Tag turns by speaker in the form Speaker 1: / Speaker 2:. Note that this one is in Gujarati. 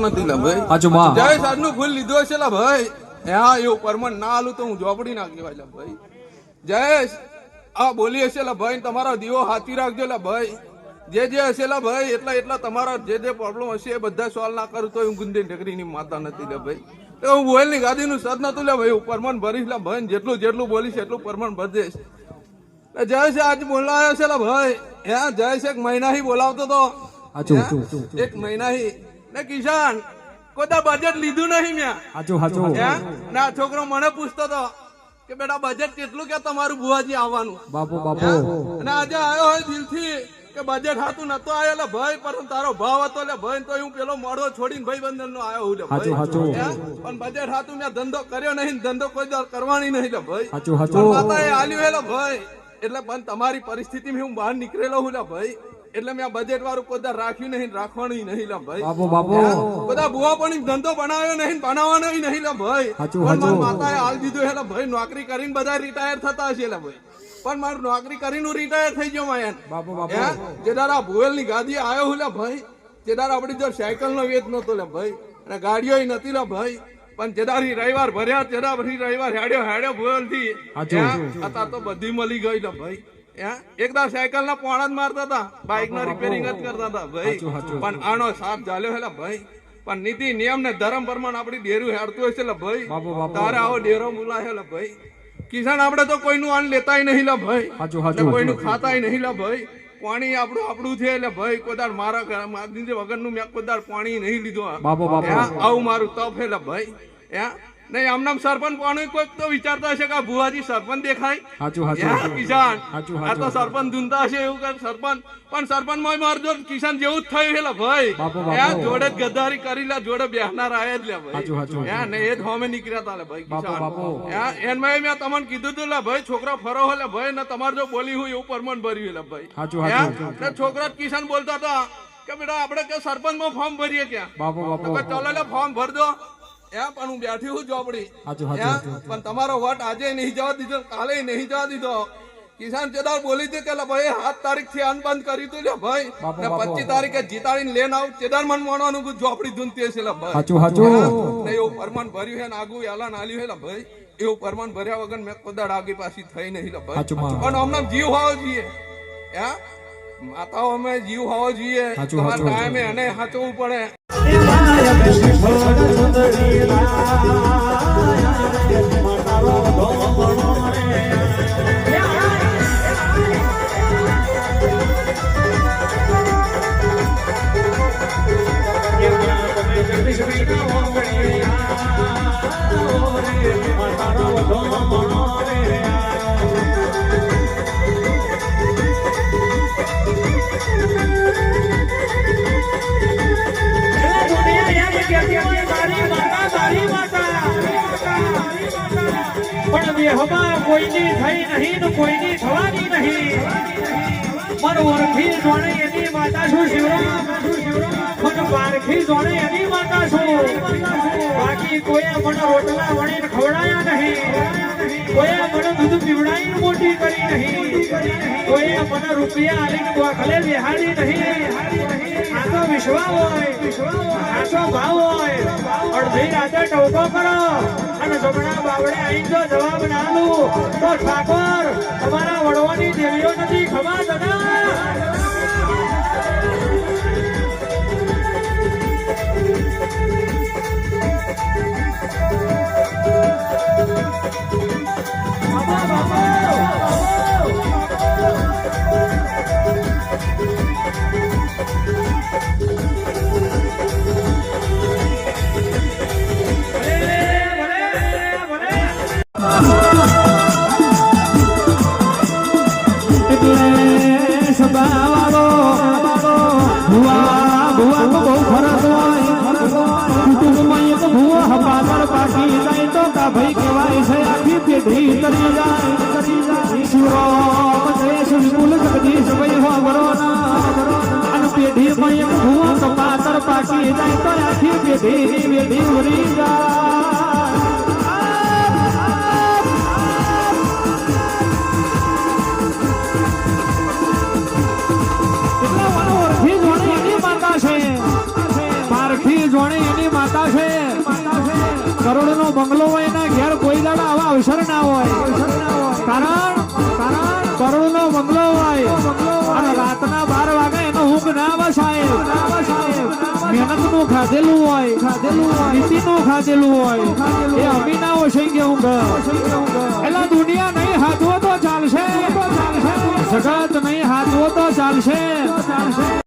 Speaker 1: નથી લા ભાઈ.
Speaker 2: હાચું માં
Speaker 1: જય સાધનું ફૂલ લીધો છે લા ભાઈ. હા એવું પરમણ ના આલું તો હું ઝોપડી ના કહેવાય લા ભાઈ. જયેશ આ બોલી હશે લા ભાઈ, તમારા દીવો હાથી રાખજો લા ભાઈ. જે હશે લા ભાઈ એટલા તમારા જે પ્રોબ્લેમ હશે એ બધા સોલ્વ ના કરું તો હું ગુંદી ઢગરીની માતા નથી લા ભાઈ. તો હું બોલ ની ગાદી નું સદ નતું લે ભાઈ, હું પરમણ ભરીશ લા ભાઈ. જેટલું બોલીશ એટલું પરમણ ભરજેશ. જયેશ આજ બોલાયો છે લા ભાઈ. હા જયેશ એક મહિના હી બોલાવતો તો, એક મહિના હી ને કિશાન કોઈ બજેટ લીધું નહીં મેં. ના છોકરો મને પૂછતો હતો કે બેટા બજેટ કેટલું કે તમારું બુવાજી આવવાનું. અને આજે આવ્યો હોય દિલથી કે બજેટ હતું નતો આયો ભાઈ, પણ તારો ભાવ હતો લે ભાઈ, તો હું પેલો મોડો છોડીને ભાઈ બંધન નો આવ્યો હું લે ભાઈ. પણ બજેટ હતું મેં ધંધો કર્યો નહીં, ધંધો કોઈ દર કરવાની નહીં લે ભાઈ. માતા એ આલ્યું હે લે ભાઈ. એટલે પણ તમારી પરિસ્થિતિ હું બહાર નીકળેલો હું લે ભાઈ, એટલે મેં બજેટ વાળું કોઈ રાખ્યું નહીં, રાખવાનું નહીં લા ભાઈ. બધા બુવા પણ ધંધો બનાવ્યો નહીં, બનાવવાનો નહીં લા ભાઈ. પણ માતાએ હાલ દીધું હે લા ભાઈ. નોકરી કરીને બધા રિટાયર થતા હશે લા ભાઈ, પણ મારું નોકરી કરીને રિટાયર થઈ ગયો માયન. જે દારા ભુવેલ ની ગાદી આવ્યો હું લા ભાઈ, જે દારા આપડી જો સાયકલ નો વેચ નતો લે ભાઈ, અને ગાડીઓ નથી લા ભાઈ. પણ જેદારી રવિવાર ભર્યા તેડા પછી રવિવાર હેડ્યો ભુવેલ થી. અત્યારે તો બધી મળી ગઈ લા ભાઈ. એકદા સાયકલ ના પોણા જ મારતા હતા, બાઇક ના રિપેરિંગ જ કરતા હતા ભાઈ. પણ આનો સાથ ચાલ્યો હેલા ભાઈ. પણ નીતિ નિયમ ને ધર્મ પ્રમાણ આપડી ડેરું હેડતું હશે લા ભાઈ. તારે આવો ડેરો બોલાય લા ભાઈ. કિસાન આપડે તો કોઈનું આન લેતાય નહીં લા ભાઈ, કોઈનું ખાતાય નહીં લા ભાઈ. પાણી આપણું છે એટલે ભાઈ કોદાર મારા વગરનું મેં કોદાર પાણી નહીં લીધું.
Speaker 2: બાપો બાપો
Speaker 1: આવું મારું તપ એટલે ભાઈ નહીં આમનામ સરપંચ પાણી કોઈ તો વિચારતા હશે કે ભુવાજી સરપંચ દેખાય.
Speaker 2: સાચું સાચું
Speaker 1: કિસાન
Speaker 2: સાચું
Speaker 1: આ તો સરપંચ ધૂનતા હશે એવું કે સરપંચ પણ સરપંચ માં મારજો કિસાન જેવું જ થયું એટલે ભાઈ જોડે જ ગદ્દારી કરી લે જોડે બેહનાર આયા જ લે ભાઈ ને એ જ હોમે નીકળ્યા તા લે ભાઈ કિસાન એનમાં મેં તમને કીધું તું લે ભાઈ છોકરા ફરો એટલે ભાઈ ને તમારે જો બોલી હોય એવું પરમન ભર્યું એટલે ભાઈ છોકરા કિસાન બોલતા હતા કે બેટા આપણે કે સરપંચ માં ફોર્મ ભરીએ ક્યાં ચાલો એટલે ફોર્મ ભરજો પણ હું બેઠી હું ચોપડી પણ તમારો વટ આજે નહીં જવા દીધો કાલે નહીં જવા દીધો. કિસાન ચેદાર બોલી છે કે ભાઈ 7 તારીખ થી અનબંધ કરી તું લે ભાઈ ને 25 તારીખે જીતાડીને લેન આવ ચેદાર મન મોણવાનું ચોપડી ધૂનતી હશે લે ભાઈ એવું પરમાન ભર્યું છે ને આગુ એલાન આલ્યું છે ભાઈ એવું પરમાન ભર્યા વગર મેં કદાડ આગી પાછી થઈ નહીં લે ભાઈ પણ અમને જીવ હોવો જોઈએ માતાઓ અમે જીવ હોવો જોઈએ તમારા ટાઈમે એને સાચવવું પડે.
Speaker 3: કોઈની થઈ નહીં તો કોઈની થવાની નહીં. મન ઓળખી જોણે એની માતા છું શિવરામ, મન પારખી જોણે એની માતા છું. બાકી કોઈ મને રોટલા વણીને ખવડાયા નહીં, કોઈ મને દૂધ પીવડાવીને મોટી કરી નહીં, કોઈ મને રૂપિયા આલીને ગોખલે બેહાડી નહીં. આ તો વિશ્વાસ હોય, સાચો ભાવ હોય. અડધી રાતે ટોકો કરો અને જમણા બાવડે આવીને જો જવાબ ના દઉં તો ઠાકોર તમારા વડવાની દેવીઓ નથી ખબર દાદા.
Speaker 2: ભાઈ કેવાય છે આખી પેઢી તરી જાય. વિપુલ જગદીશ ભાઈ હો બરોના અને પેઢી માં એક ભૂવા કપાતર પાકી જાય તો આખી પેઢી વેઢી ઉરી જાય. ઓળખી જોડે એની માતા છે, પારખી જોડે એની માતા છે. કરોડ નો બંગલો હોય એના ઘેર કોઈ દાડા આવા અવસર ના હોય. કારણ કરોડ નો બંગલો હોય અને રાતના 12 વાગે એનો ઊંઘ ના આવે સાહેબ. મહેનત નું ખાધેલું હોય, નીતિ નું ખાધેલું હોય, એ અમી ના હોય કે ઊંઘ. એટલે દુનિયા નહીં હાથવો તો ચાલશે, જગત નહીં હાથવો તો ચાલશે.